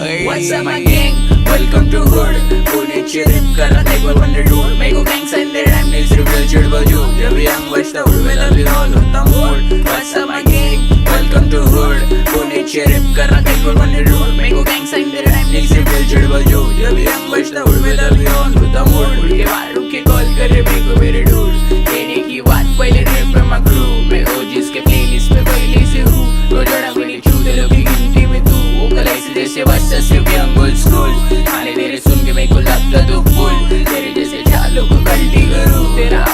What's up my gang? Welcome to hood. Pune चिरिप करा take one wonder dude. मेरे को gang sign दे rhyme नहीं सिर्फ real shit बजू. जब young बजता उड़वेला भी all होता mood. What's up my gang? Welcome to hood. Pune चिरिप करा take one wonder dude. मेरे को gang sign दे rhyme नहीं सिर्फ real shit बजू. जब young बजता उड़वेला भी all होता mood. उड़ के बाहर रुक के call करे मेरे को मेरे dude. कहने की बात पहले rap पे my crew. मैं OGs के playlist पे पहले से हूँ. तो जड़ा मेरी चूते लोग की गिनती में तू. वो कलाई से जैसे बस सिर्फ young old school. गाने तेरे सुन के मेरे को लगता तू फुल. तेरे जैसे चालों को कल्टी करूँ. तेरा